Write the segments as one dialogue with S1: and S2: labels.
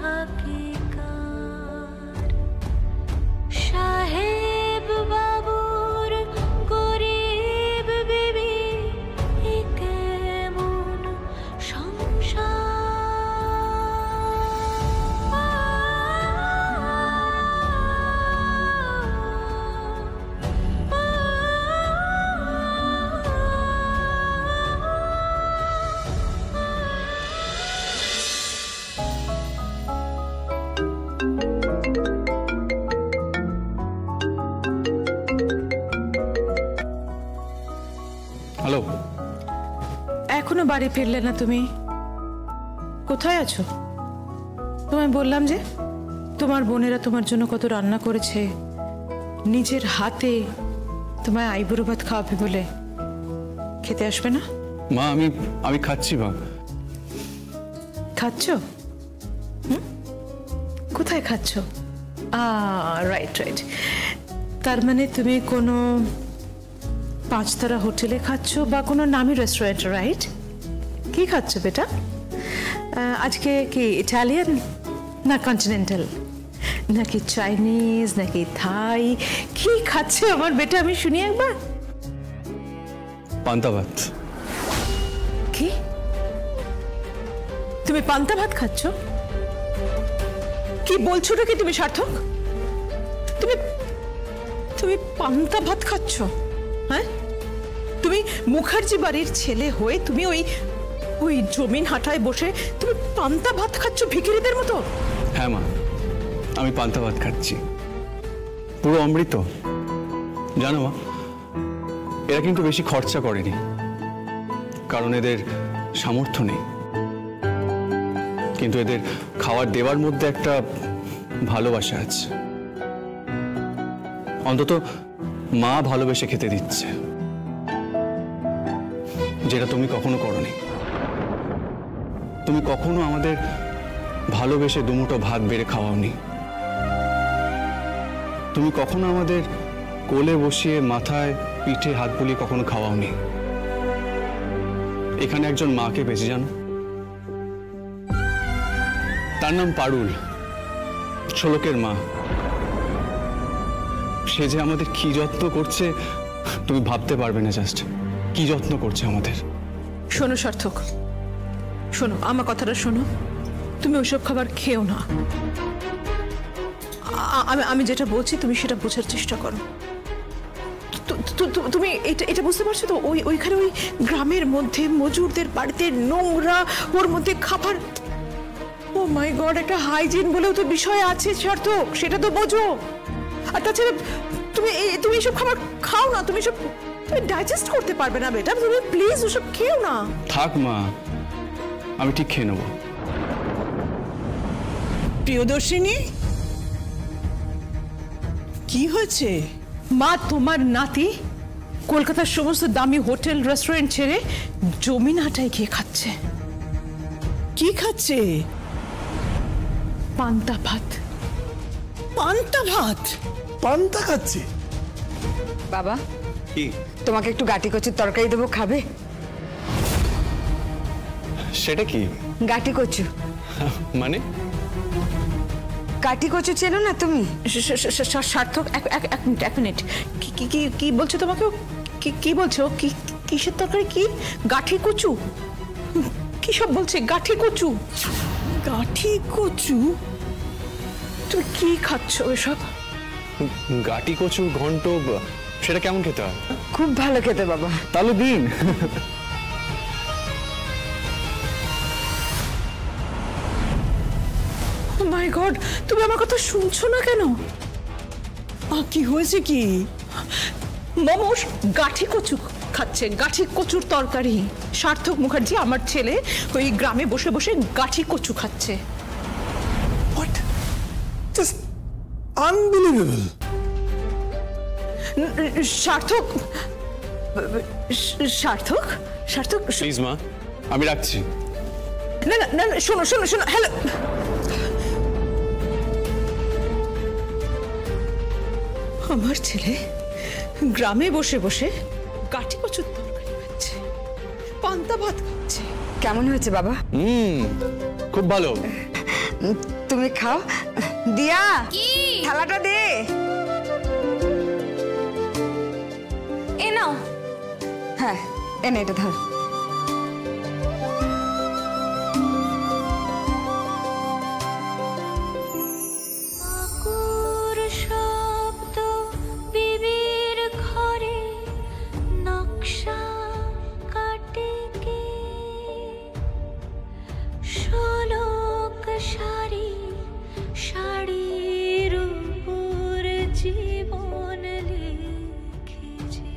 S1: হাকিকার সাহেব বাবুর গরিব বিবি এ কেমন সংসার
S2: হ্যালো,
S3: এখনো বাড়ি ফিরলে না তুমি? কোথায় আছো? তোমায় বললাম যে তোমার বোনেরা তোমার জন্য কত রান্না করেছে, নিজের হাতে তোমায় আইবুড়ো ভাত খাওয়াবে বলে। খেতে আসবে না?
S2: মা আমি খাচ্ছি। মা
S3: খাচ্ছ? কোথায় খাচ্ছ? রাইট রাইট, তার মানে তুমি কোনো পাঁচতারা হোটেলে খাচ্ছ বা কোনো নামি রেস্টুরেন্ট, রাইট? কি খাচ্ছ বেটা? আজকে কি ইটালিয়ান না কন্টিনেন্টাল নাকি চাইনিজ নাকি থাই? কি খাচ্ছে আমার বেটা, আমি শুনি একবার।
S2: পান্তা ভাত।
S3: কি? তুমি পান্তা ভাত খাচ্ছ? কি বলছো নাকি তুমি সার্থক? তুমি তুমি পান্তা ভাত খাচ্ছ? হ্যাঁ, তুমি মুখার্জি বাড়ির ছেলে হয়ে তুমি ওই ওই জমিন হাঁটায় বসে তুমি পান্তা ভাত খাচ্ছ ভিখিরিদের মতো?
S2: হ্যাঁ মা, আমি পান্তা ভাত খাচ্ছি, পুরো অমৃত। জানো মা, এরা কিন্তু বেশি খরচা করেনি, কারণ এদের সামর্থ্য নেই, কিন্তু এদের খাবার দেওয়ার মধ্যে একটা ভালোবাসা আছে। অন্তত মা ভালোবেসে খেতে দিচ্ছে, যেটা তুমি কখনো করোনি। তুমি কখনো আমাদের ভালোবেসে দুমুঠো ভাত বেড়ে খাওয়াওনি। তুমি কখনো আমাদের কোলে বসিয়ে মাথায় পিঠে হাত বুলিয়ে কখনো খাওয়াওনি। এখানে একজন মাকে বেঁচে জানো, তার নাম পারুল, ছোলকের মা। সে যে আমাদের কি যত্ন করছে তুমি ভাবতে পারবে না। জাস্ট কি যত্ন করছে আমাদের।
S3: শোনো সার্থক, শোনো আমার কথাটা শোনো, তুমি ওইসব খাবার খেও না। আমি যেটা বলছি তুমি সেটা বোঝার চেষ্টা করো। তুমি এটা বুঝতে পারছো তো? ওইখানে ওই গ্রামের মধ্যে মজুরদের বাড়িতে নোংরা, ওর মধ্যে খাবার। ও মাই গড, একটা হাইজিন বলেও তো বিষয় আছে সার্থক, সেটা তো বোঝো। আর তাছাড়া তুমি এসব খাবার খাও না, তুমি ডাইজেস্ট করতে পারবে না বেটা। তুমি প্লিজ ওসব খেও না।
S2: থাক মা, আমি ঠিক খেয়ে নেবো।
S4: প্রিয়দর্শিনী, কি হয়েছে
S3: মা? তোমার নাতি কলকাতার সমস্ত দামি হোটেল রেস্টুরেন্ট ছেড়ে জমিন হাটায় গিয়ে খাচ্ছে।
S4: কি খাচ্ছে?
S3: পান্তা ভাত।
S4: পান্তা ভাত?
S5: পান্তা খাচ্ছে?
S6: বাবা,
S2: কি?
S6: তোমাকে একটু গাটি কচুর তরকারি দেবো, খাবে?
S2: সেটা কি?
S6: গাটি কচু
S2: মানে?
S6: গাটি কচু চেনো না তুমি?
S3: সার্থক, এক মিনিট। কি বলছো তোমাকে? কি বলছো? কিসের তরকারি? কি গাঠি কচু? কি সব বলছে? গাঠি কচু?
S4: গাঠি কচু?
S3: তুমি কি খাচ্ছ এসব?
S2: গাটি কচু ঘন্ট, সেটা কেমন খেতে হয়?
S6: খুব ভালো খেতে বাবা।
S2: তাহলে দিন।
S3: ও মাই গড, তুমি আমার কথা শুনছো না কেন?
S4: কি হয়েছে কি?
S3: মোমোস গাঠি কচু খাচ্ছে, গাঠি কচুর তরকারি। সার্থক মুখার্জি আমার ছেলে ওই গ্রামে বসে বসে গাঠি কচু খাচ্ছে।
S5: What? Just unbelievable.
S3: সার্থক, সার্থক, সার্থক,
S2: প্লিজ মা, আমি রাখছি।
S3: না না না, শোনো শোনো শোনো, হ্যালো। আমার ছেলে গ্রামে বসে বসে গাঠি কচুর তরকারি খাচ্ছে, পান্তা ভাত খাচ্ছে।
S6: কেমন হয়েছে বাবা?
S2: খুব ভালো।
S6: তুমি খাও। দিয়া, থালাটা দে।
S1: এ নাও।
S6: হ্যাঁ, এনে এটা ধর।
S1: আকুর শব্দ বিবির ঘরে নকশা কাটে কে, শোলক শাড়ি শাড়ির উপর জীবন লিখেছে।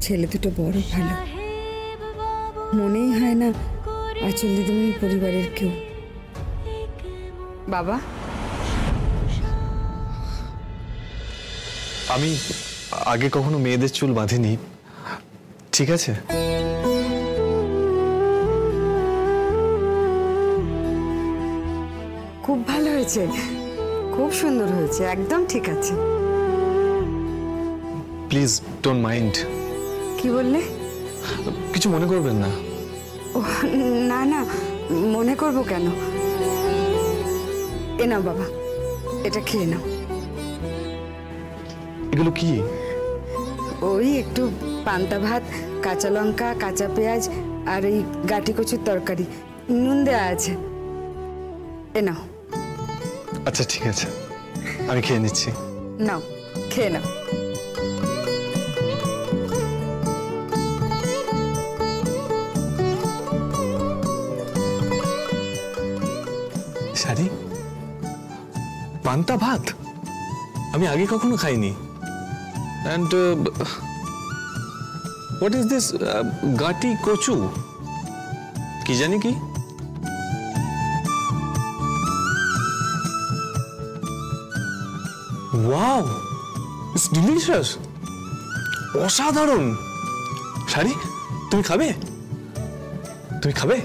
S6: ছেলে দুটো বড় ভালো,
S1: সাহেব বাবু
S6: মনেই হয় না আঁচল দিদিমণির পরিবারের কেউ। বাবা,
S2: আমি আগে কখনো মেয়েদের চুল বাঁধিনি, ঠিক আছে?
S6: খুব ভালো হয়েছে, খুব সুন্দর হয়েছে, একদম ঠিক আছে।
S2: Please don't mind.
S6: কি বললে?
S2: কিছু মনে করবেন না।
S6: ও না না, মনে করব কেন? এ নাও বাবা, এটা খেয়ে নাও।
S2: এগুলো কি?
S6: ওই একটু পান্তা ভাত, কাঁচা লঙ্কা, কাঁচা পেঁয়াজ আর এই গাঁটি কচুর তরকারি, নুন দেওয়া আছে। এ নাও।
S2: আচ্ছা ঠিক আছে, আমি খেয়ে নিচ্ছি।
S6: নাও, খেয়ে নাও।
S2: শাড়ি, পান্তা ভাত আমি আগে কখনো খাইনি। অ্যান্ড হোয়াট ইজ দিস গাটি কচু? কি জানি কি? ওয়াও, ইটস ডিলিশিয়াস, অসাধারণ। শাড়ি, তুমি খাবে? তুমি খাবে?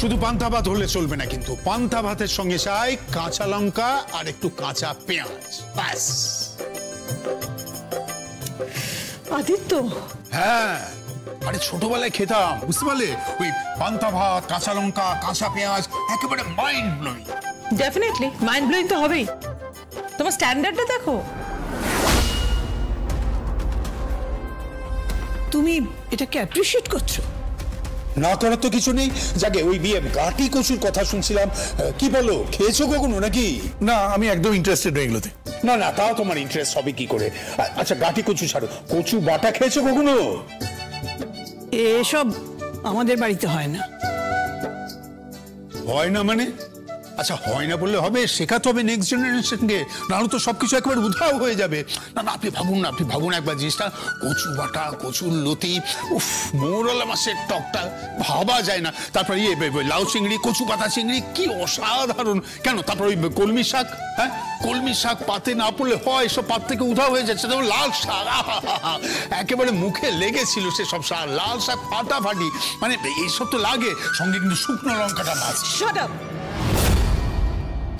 S7: শুধু পান্তা ভাত হলে চলবে না, কিন্তু পান্তা ভাতের সঙ্গে চাই কাঁচা লঙ্কা আর একটু কাঁচা পেঁয়াজ, ব্যাস।
S3: আদিত্য,
S7: হ্যাঁ, আরে ছোটবেলায় খেতাম, বুঝতে পারলে? ওই পান্তা ভাত, কাঁচা লঙ্কা, কাঁচা পেঁয়াজ, একেবারে mind blowing.
S3: Definitely mind blowing তো হবেই। তোমার স্ট্যান্ডার্ডটা দেখো। তুমি এটাকে অ্যাপ্রিশিয়েট করছো?
S7: না করার তো কিছু নেই। যাকে ওই বিয়ে গাটি কচুর কথা শুনছিলাম, কি বলো, খেয়েছো কখনো নাকি?
S5: না, আমি একদম ইন্টারেস্টেড হয়ে এগুলোতে।
S7: না না, তাও তোমার ইন্টারেস্ট হবে কি করে? আচ্ছা গাটি কচু ছাড়ো, কচু বাটা খেয়েছো কখনো?
S4: এসব আমাদের বাড়িতে হয় না।
S7: হয় না মানে? আচ্ছা হয় না বললে হবে, শেখাতে হবে নেক্সট জেনারেশনকে, নাহলে তো সবকিছু একবার উধাও হয়ে যাবে। না না, আপনি ভাবুন না, আপনি ভাবুন একবার জিনিসটা, কচু বাটা, কচুর লতি, উফ, মৌরলা মাছের টকটা ভাবা যায় না। তারপরে লাউ চিংড়ি, কচু পাতা চিংড়ি, কি অসাধারণ। কেন, তারপর ওই কলমি শাক, হ্যাঁ কলমি শাক পাতে না পড়লে হয়, সব পাত থেকে উধাও হয়ে যাচ্ছে। তখন লাল শাক, একেবারে মুখে লেগেছিল সে সব শাক, লাল শাক ফাটাফাটি, মানে এইসব তো লাগে, সঙ্গে কিন্তু শুকনো লঙ্কাটা মাছ।
S3: Shut up,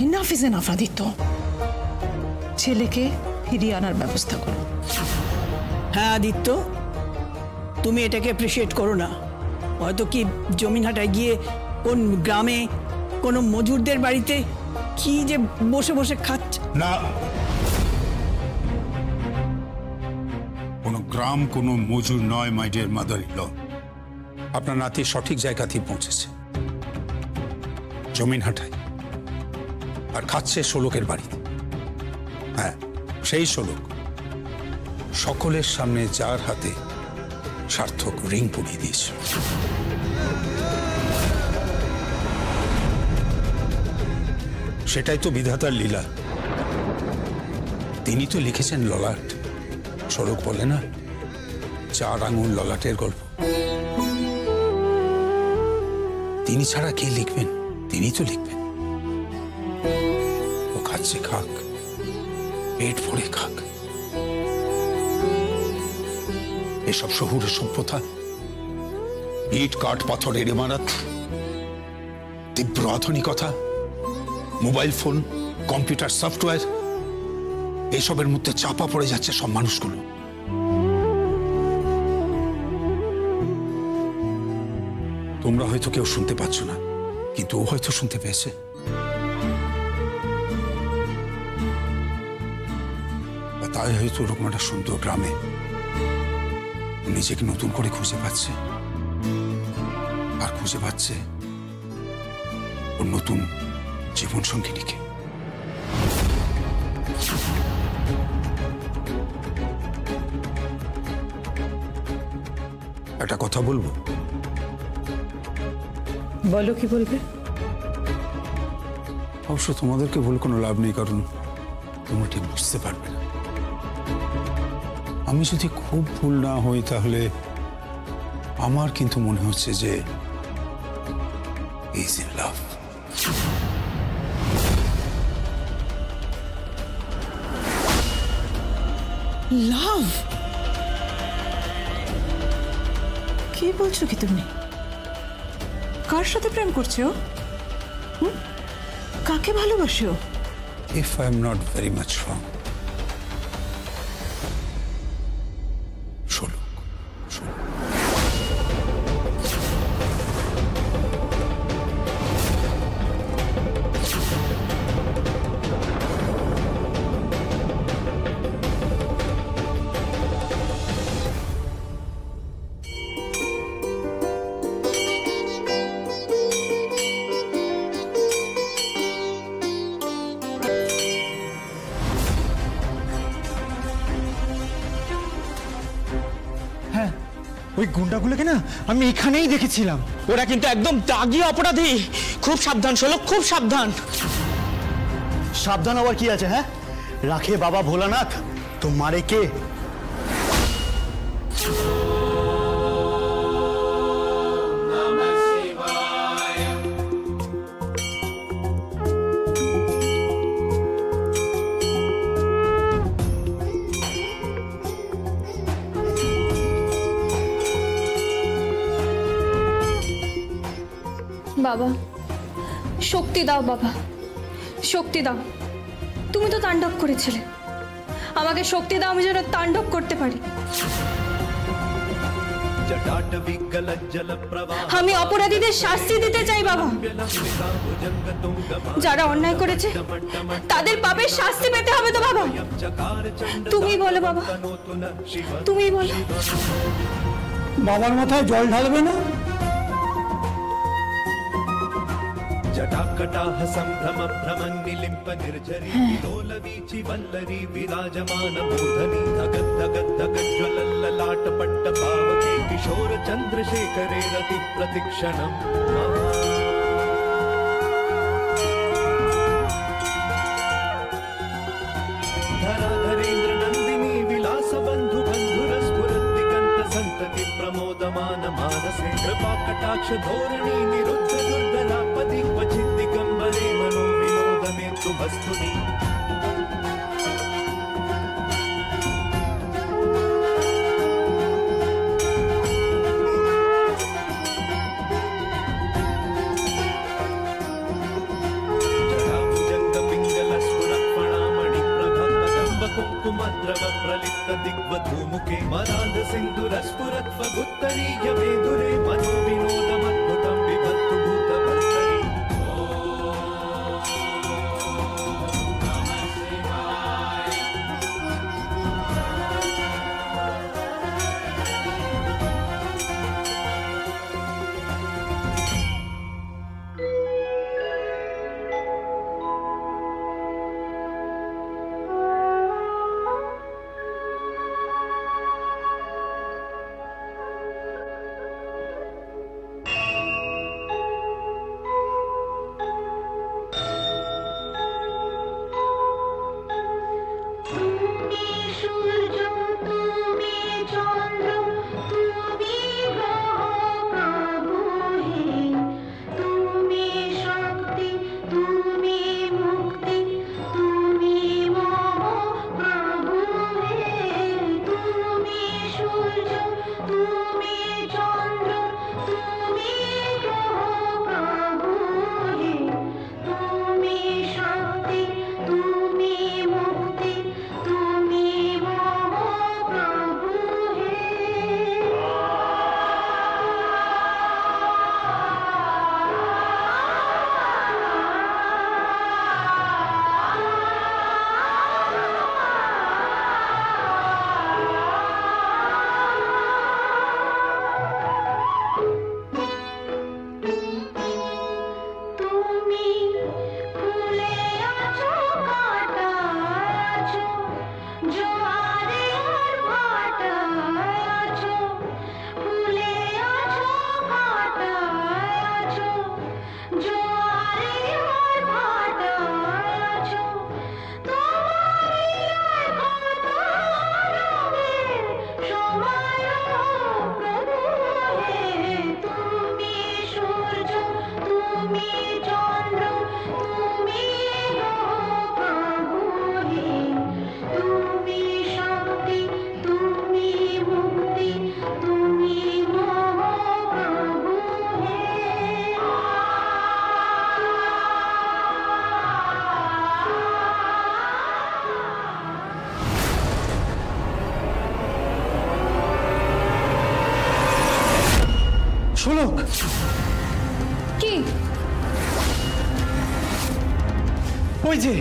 S3: enough is enough Aditya. ছেলেকে ফিরিয়ে আনার ব্যবস্থা করো।
S4: হ্যাঁ আদিত্য, তুমি এটাকে অ্যাপ্রিশিয়েট করো না। হয়তো কি জমিনহাটায় গিয়ে কোন গ্রামে কোনো মজুরদের বাড়িতে কি যে বসে বসে খাচ্ছে।
S7: না, কোনো গ্রাম কোনো মজুর নয়, my dear mother in law. আপনার নাতি সঠিক জায়গাতেই পৌঁছেছে, জমিনহাটায়, আর খাচ্ছে শোলকের বাড়িতে। হ্যাঁ, সেই শোলক, সকলের সামনে যার হাতে সার্থক রিং পরিয়ে দিয়েছে। সেটাই তো বিধাতার লীলা। তিনি তো লিখেছেন ললাট। সড়ক বলে না, 4 আঙুল ললাটের গল্প। তিনি ছাড়া কে লিখবেন? তিনি তো লিখবেন। ও খাচ্ছে খাক, পেট ভরে খাক। এসব শহুরে সভ্যতা, ইট কাঠ পাথরের ইমারত, তীব্র আধুনিকতা, মোবাইল ফোন, কম্পিউটার সফটওয়্যার, এইসবের মধ্যে চাপা পড়ে যাচ্ছে সব মানুষগুলো। তোমরা হয়তো কেউ শুনতে পাচ্ছ না, কিন্তু ও হয়তো শুনতে পেয়েছে। তাই হয়তো ওরকম একটা সুন্দর গ্রামে নিজেকে নতুন করে খুঁজে পাচ্ছে, আর খুঁজে পাচ্ছে ওর নতুন জীবন সঙ্গিনীকে। একটা কথা বলবো?
S3: বলো, কি বলবে?
S7: অবশ্য তোমাদেরকে বলে কোনো লাভ নেই, কারণ তোমরা ঠিক বুঝতে পারবে না। আমি যদি খুব ভুল না হই, তাহলে আমার কিন্তু মনে হচ্ছে যে ইজ ইন লাভ।
S3: লাভ? কি বলছো কি তুমি? কার সাথে প্রেম করছো? কাকে ভালোবাসো?
S7: If I'm not very much wrong, শোলক।
S8: ওই গুন্ডাগুলোকে না আমি এখানেই দেখেছিলাম।
S9: ওরা কিন্তু একদম দাগি অপরাধী। খুব সাবধান শোলক, খুব সাবধান।
S8: সাবধান হওয়ার কি আছে? হ্যাঁ, রাখে বাবা ভোলানাথ, তো মারে কে?
S10: বাবা, শক্তি দাও বাবা, শক্তি দাও। তুমি তো তাণ্ডব করেছিলে, আমাকে শক্তি দাও, আমি যেন তাণ্ডব করতে পারি। আমি অপরাধীদের শাস্তি দিতে চাই বাবা। যারা অন্যায় করেছে তাদের পাপের শাস্তি পেতে হবে তো বাবা। তুমি বলো বাবা, তুমি বলো।
S8: বাবার মাথায় জল ঢালবে না?
S11: जटाकटाह संभ्रम भ्रमं निलिम्प निर्झरी विलोलवीचि वल्लरी विराजमान मूर्धनि धगद् धगद् धगद् ज्वलल्ललाट पट्ट पावके किशोर चन्द्रशेखरे रति प्रतिक्षणम् धराधरेन्द्र नन्दिनी विलास बन्धु बन्धुरस्फुरत् दिगन्त सन्तति प्रमोदमान मानसे कृपा कटाक्ष धोरणी निरुद्ध दुर्धरापदि क्वचित् दिगम्बरे मनो विनोदने तु वस्तुनि कुङ्कुमद्रव प्रलिप्त दिग्वधूमुखे मरान्ध सिन्धुरस्फुरत् फगुत्तरीय वेदुरे मनो विनोदमद्भुतं विभक्तु भूतभर्तरि
S8: শোলক,
S10: কি?
S8: ওই যে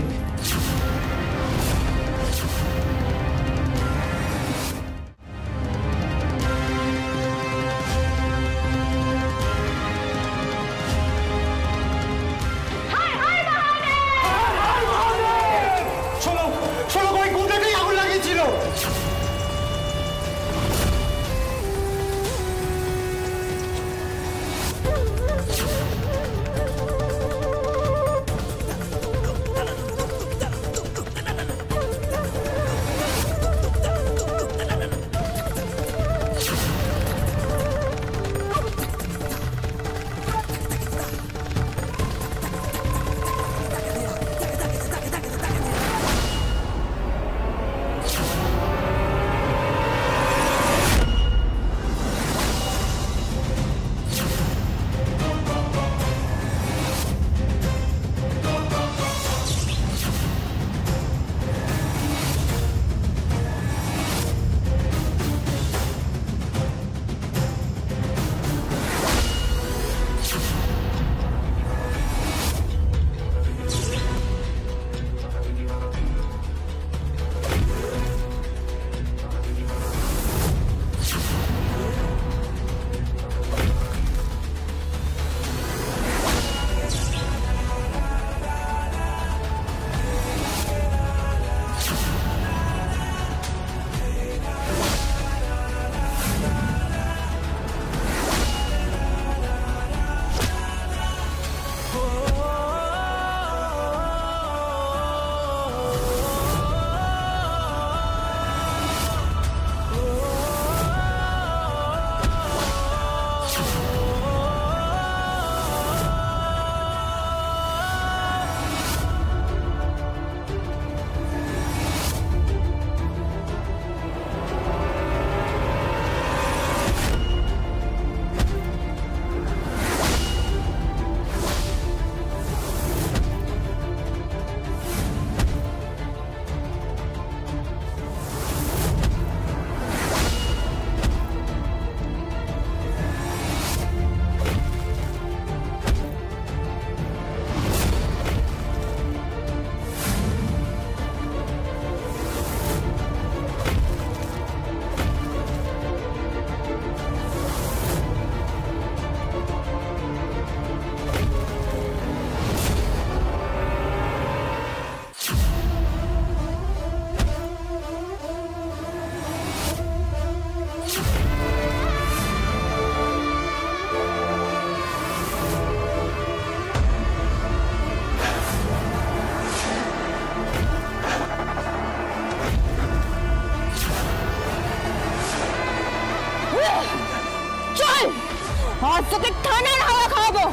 S10: আজ তোকে ঠান্ডার হাওয়া খাওয়াবো,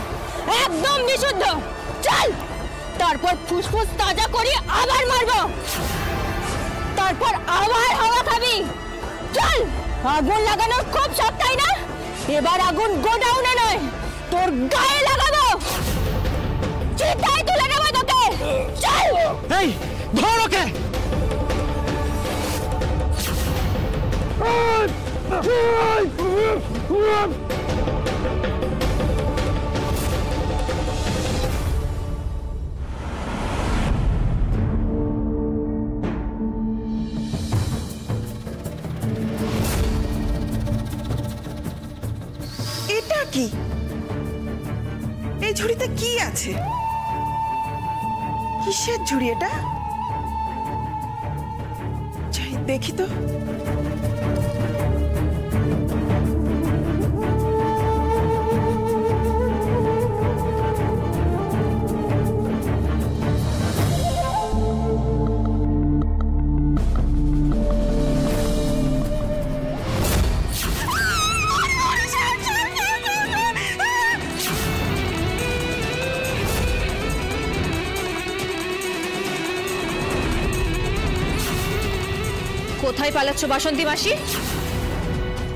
S10: একদম বিশুদ্ধ। চল, তারপর ফুসফুস তাজা করি আবার মারবো, তারপর আবার হাওয়া খাবি। চল, আগুন লাগানোর খুব শখ তাই না? এবার আগুন গোডাউনে নয়, তোর গায়ে লাগাবো, চিতায় তুলে নেবো তোকে। চল,
S8: এই ধর ওকে।
S3: এটা কি? এই ঝুড়িতে কি আছে? কিসের ঝুড়ি এটা? যাই দেখি তো।
S10: কোথায় পালাচ্ছ বাসন্তী মাসি?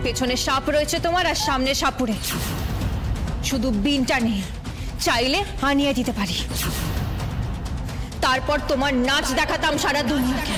S10: পেছনে সাপ রয়েছে তোমার আর সামনে সাপুড়ে, শুধু বিনটা নেই, চাইলে আনিয়ে দিতে পারি, তারপর তোমার নাচ দেখাতাম সারা দুনিয়াকে।